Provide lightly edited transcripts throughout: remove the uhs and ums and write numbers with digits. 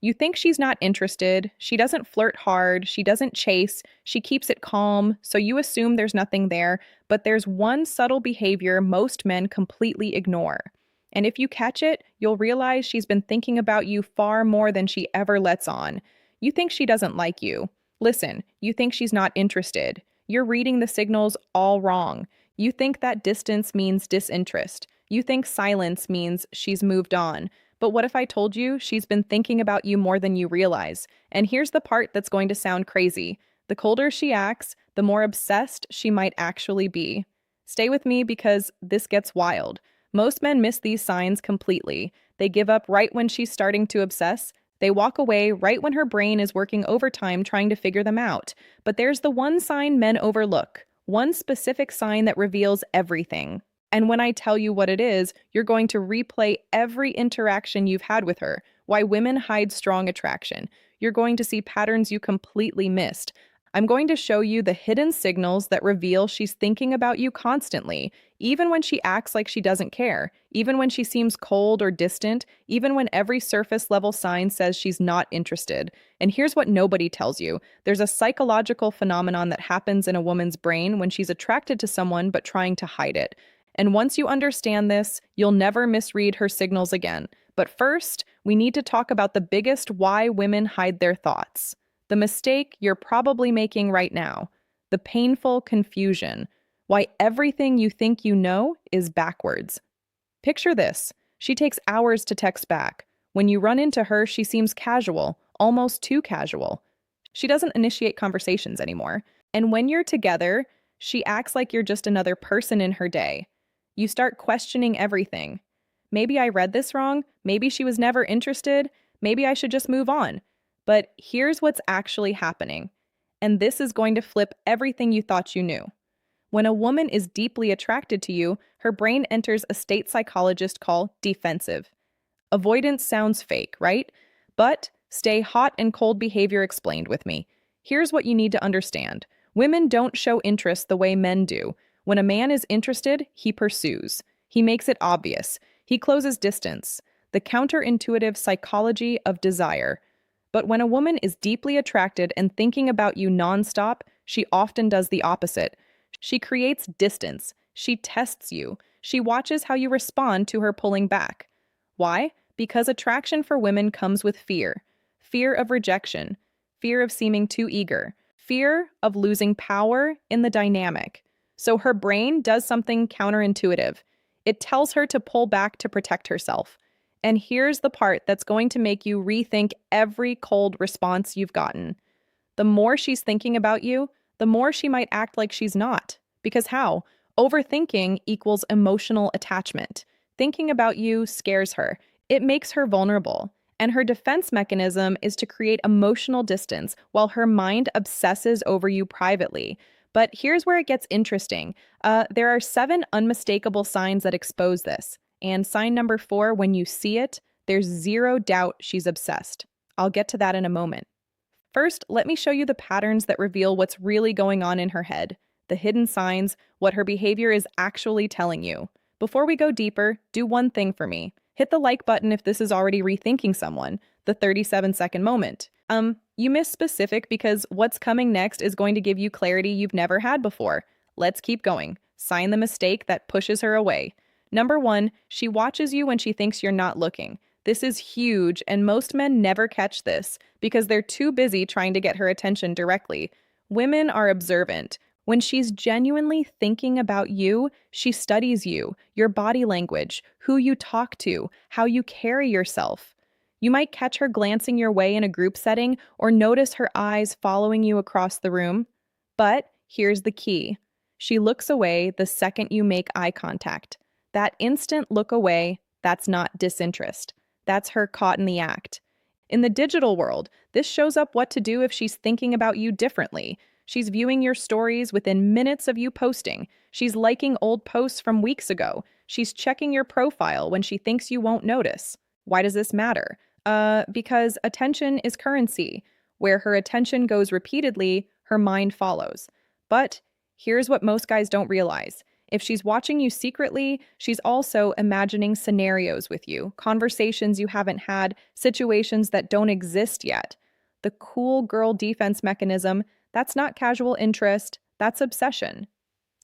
You think she's not interested, she doesn't flirt hard, she doesn't chase, she keeps it calm, so you assume there's nothing there, but there's one subtle behavior most men completely ignore. And if you catch it, you'll realize she's been thinking about you far more than she ever lets on. You think she doesn't like you. Listen, you think she's not interested. You're reading the signals all wrong. You think that distance means disinterest. You think silence means she's moved on. But what if I told you she's been thinking about you more than you realize? And here's the part that's going to sound crazy. The colder she acts, the more obsessed she might actually be. Stay with me because this gets wild. Most men miss these signs completely. They give up right when she's starting to obsess. They walk away right when her brain is working overtime trying to figure them out. But there's the one sign men overlook, one specific sign that reveals everything. And when I tell you what it is, you're going to replay every interaction you've had with her, why women hide strong attraction. You're going to see patterns you completely missed. I'm going to show you the hidden signals that reveal she's thinking about you constantly, even when she acts like she doesn't care, even when she seems cold or distant, even when every surface level sign says she's not interested. And here's what nobody tells you. There's a psychological phenomenon that happens in a woman's brain when she's attracted to someone but trying to hide it. And once you understand this, you'll never misread her signals again. But first, we need to talk about the biggest why women hide their thoughts. The mistake you're probably making right now. The painful confusion. Why everything you think you know is backwards. Picture this. She takes hours to text back. When you run into her, she seems casual, almost too casual. She doesn't initiate conversations anymore. And when you're together, she acts like you're just another person in her day. You start questioning everything. Maybe I read this wrong. Maybe she was never interested. Maybe I should just move on. But here's what's actually happening. And this is going to flip everything you thought you knew. When a woman is deeply attracted to you, her brain enters a state psychologists call defensive. Avoidance sounds fake, right? But stay hot and cold behavior explained with me. Here's what you need to understand. Women don't show interest the way men do. When a man is interested, he pursues. He makes it obvious. He closes distance. The counterintuitive psychology of desire. But when a woman is deeply attracted and thinking about you nonstop, she often does the opposite. She creates distance. She tests you. She watches how you respond to her pulling back. Why? Because attraction for women comes with fear. Fear of rejection. Fear of seeming too eager. Fear of losing power in the dynamic. So her brain does something counterintuitive. It tells her to pull back to protect herself. And here's the part that's going to make you rethink every cold response you've gotten. The more she's thinking about you, the more she might act like she's not. Because how? Overthinking equals emotional attachment. Thinking about you scares her. It makes her vulnerable. And her defense mechanism is to create emotional distance while her mind obsesses over you privately. But here's where it gets interesting. There are 7 unmistakable signs that expose this. And sign number 4, when you see it, there's zero doubt she's obsessed. I'll get to that in a moment. First, let me show you the patterns that reveal what's really going on in her head. The hidden signs, what her behavior is actually telling you. Before we go deeper, do one thing for me. Hit the like button if this is already rethinking someone, the 37-second moment. You missed specific because what's coming next is going to give you clarity you've never had before. Let's keep going. Sign the mistake that pushes her away. Number 1, she watches you when she thinks you're not looking. This is huge, and most men never catch this because they're too busy trying to get her attention directly. Women are observant. When she's genuinely thinking about you, she studies you, your body language, who you talk to, how you carry yourself. You might catch her glancing your way in a group setting or notice her eyes following you across the room. But here's the key. She looks away the second you make eye contact. That instant look away, that's not disinterest. That's her caught in the act. In the digital world, this shows up what to do if she's thinking about you differently. She's viewing your stories within minutes of you posting. She's liking old posts from weeks ago. She's checking your profile when she thinks you won't notice. Why does this matter? Because attention is currency. Where her attention goes repeatedly, her mind follows. But here's what most guys don't realize. If she's watching you secretly, she's also imagining scenarios with you, conversations you haven't had, situations that don't exist yet. The cool girl defense mechanism, that's not casual interest, that's obsession.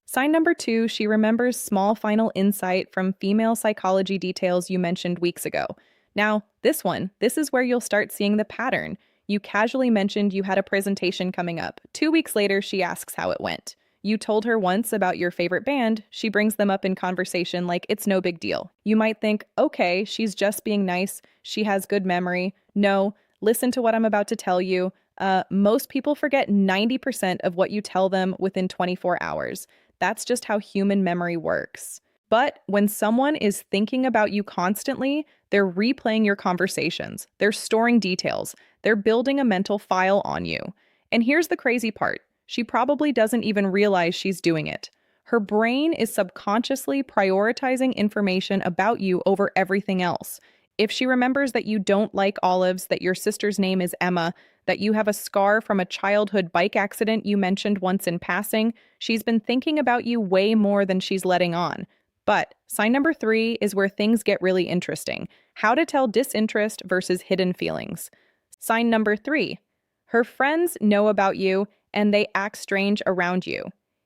Sign number 2, she remembers small final insight from female psychology details you mentioned weeks ago. Now, this is where you'll start seeing the pattern. You casually mentioned you had a presentation coming up. 2 weeks later, she asks how it went. You told her once about your favorite band, she brings them up in conversation like it's no big deal. You might think, okay, she's just being nice, she has good memory. No, listen to what I'm about to tell you. Most people forget 90% of what you tell them within 24 hours. That's just how human memory works. But when someone is thinking about you constantly, they're replaying your conversations, they're storing details, they're building a mental file on you. And here's the crazy part, she probably doesn't even realize she's doing it. Her brain is subconsciously prioritizing information about you over everything else. If she remembers that you don't like olives, that your sister's name is Emma, that you have a scar from a childhood bike accident you mentioned once in passing, she's been thinking about you way more than she's letting on. But sign number 3 is where things get really interesting. How to tell disinterest versus hidden feelings. Sign number 3. Her friends know about you and they act strange around you.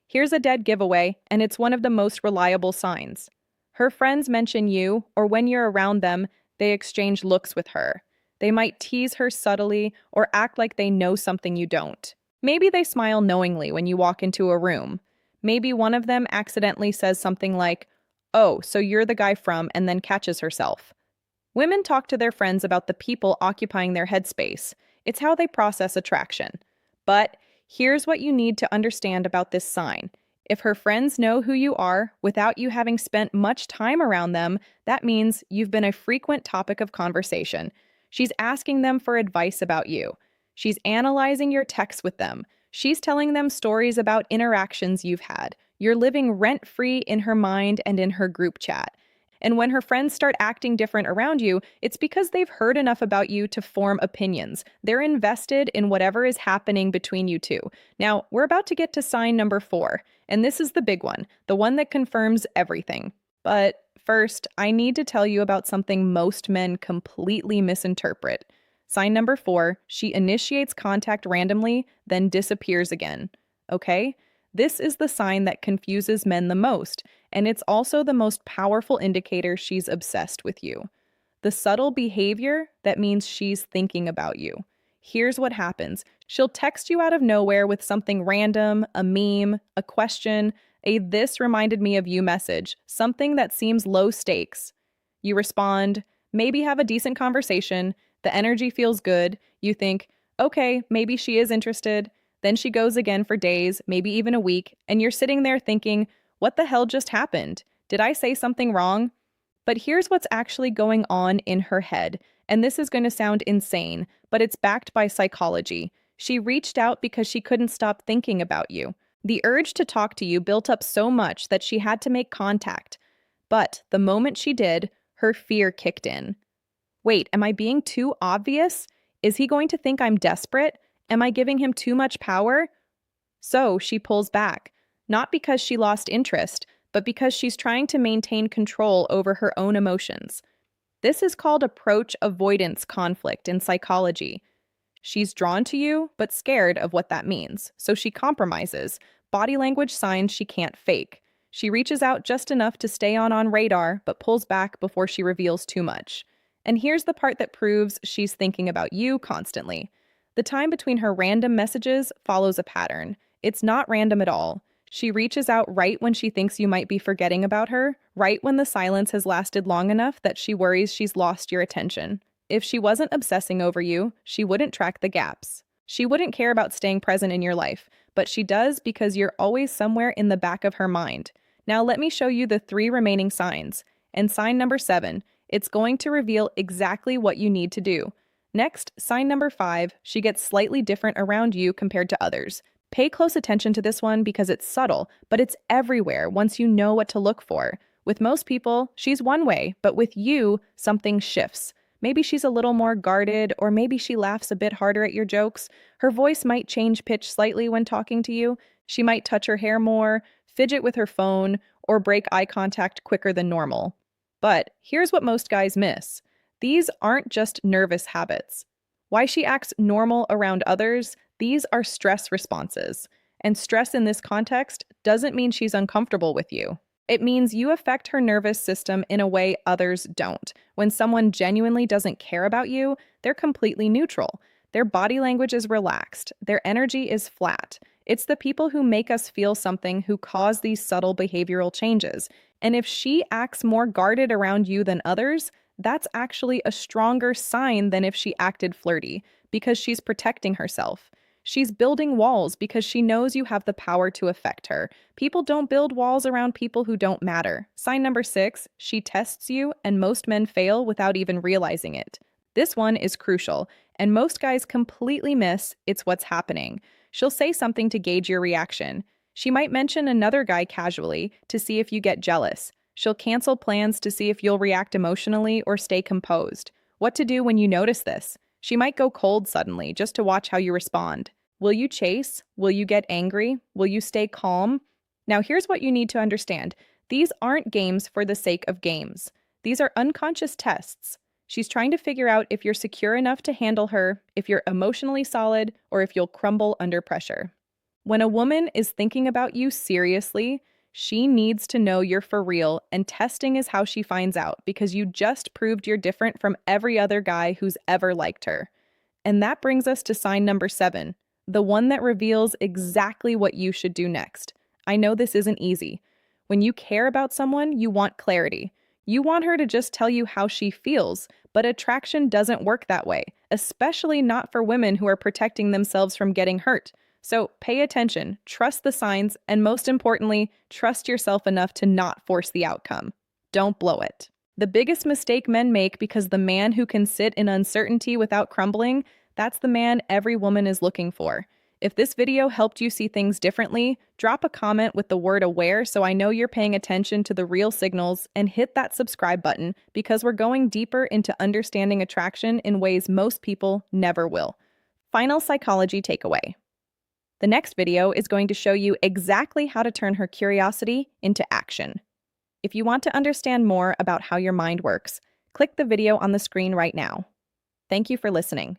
Here's a dead giveaway, and it's one of the most reliable signs. Her friends mention you, or when you're around them, they exchange looks with her. They might tease her subtly or act like they know something you don't. Maybe they smile knowingly when you walk into a room. Maybe one of them accidentally says something like, "Oh, so you're the guy from," and then catches herself. Women talk to their friends about the people occupying their headspace. It's how they process attraction. But here's what you need to understand about this sign. If her friends know who you are without you having spent much time around them, that means you've been a frequent topic of conversation. She's asking them for advice about you. She's analyzing your texts with them. She's telling them stories about interactions you've had. You're living rent-free in her mind and in her group chat. And when her friends start acting different around you, it's because they've heard enough about you to form opinions. They're invested in whatever is happening between you two. Now, we're about to get to sign number 4, and this is the big one, the one that confirms everything. But first, I need to tell you about something most men completely misinterpret. Sign number 4, she initiates contact randomly, then disappears again. Okay? This is the sign that confuses men the most, and it's also the most powerful indicator she's obsessed with you. The subtle behavior, that means she's thinking about you. Here's what happens. She'll text you out of nowhere with something random, a meme, a question, a "this reminded me of you" message, something that seems low stakes. You respond, maybe have a decent conversation, the energy feels good, you think, okay, maybe she is interested. Then she goes again for days, maybe even a week, and you're sitting there thinking, what the hell just happened? Did I say something wrong? But here's what's actually going on in her head, and this is going to sound insane, but it's backed by psychology. She reached out because she couldn't stop thinking about you. The urge to talk to you built up so much that she had to make contact. But the moment she did, her fear kicked in. Wait, am I being too obvious? Is he going to think I'm desperate? Am I giving him too much power? So she pulls back, not because she lost interest, but because she's trying to maintain control over her own emotions. This is called approach avoidance conflict in psychology. She's drawn to you, but scared of what that means, so she compromises, body language signs she can't fake. She reaches out just enough to stay on radar, but pulls back before she reveals too much. And here's the part that proves she's thinking about you constantly. The time between her random messages follows a pattern. It's not random at all. She reaches out right when she thinks you might be forgetting about her, right when the silence has lasted long enough that she worries she's lost your attention. If she wasn't obsessing over you, she wouldn't track the gaps. She wouldn't care about staying present in your life, but she does because you're always somewhere in the back of her mind. Now let me show you the 3 remaining signs. And sign number 7, it's going to reveal exactly what you need to do. Next, sign number 5, she gets slightly different around you compared to others. Pay close attention to this one because it's subtle, but it's everywhere once you know what to look for. With most people, she's one way, but with you, something shifts. Maybe she's a little more guarded, or maybe she laughs a bit harder at your jokes. Her voice might change pitch slightly when talking to you. She might touch her hair more, fidget with her phone, or break eye contact quicker than normal. But here's what most guys miss. These aren't just nervous habits. Why she acts normal around others, these are stress responses. And stress in this context doesn't mean she's uncomfortable with you. It means you affect her nervous system in a way others don't. When someone genuinely doesn't care about you, they're completely neutral. Their body language is relaxed. Their energy is flat. It's the people who make us feel something who cause these subtle behavioral changes. And if she acts more guarded around you than others, that's actually a stronger sign than if she acted flirty, because she's protecting herself. She's building walls because she knows you have the power to affect her. People don't build walls around people who don't matter. Sign number 6, she tests you, and most men fail without even realizing it. This one is crucial, and most guys completely miss it's what's happening. She'll say something to gauge your reaction. She might mention another guy casually to see if you get jealous. She'll cancel plans to see if you'll react emotionally or stay composed. What to do when you notice this? She might go cold suddenly just to watch how you respond. Will you chase? Will you get angry? Will you stay calm? Now, here's what you need to understand. These aren't games for the sake of games. These are unconscious tests. She's trying to figure out if you're secure enough to handle her, if you're emotionally solid, or if you'll crumble under pressure. When a woman is thinking about you seriously, she needs to know you're for real, and testing is how she finds out because you just proved you're different from every other guy who's ever liked her. And that brings us to sign number 7, the one that reveals exactly what you should do next. I know this isn't easy. When you care about someone, you want clarity. You want her to just tell you how she feels, but attraction doesn't work that way, especially not for women who are protecting themselves from getting hurt. So pay attention, trust the signs, and most importantly, trust yourself enough to not force the outcome. Don't blow it. The biggest mistake men make, because the man who can sit in uncertainty without crumbling, that's the man every woman is looking for. If this video helped you see things differently, drop a comment with the word aware so I know you're paying attention to the real signals, and hit that subscribe button because we're going deeper into understanding attraction in ways most people never will. Final psychology takeaway. The next video is going to show you exactly how to turn her curiosity into action. If you want to understand more about how your mind works, click the video on the screen right now. Thank you for listening.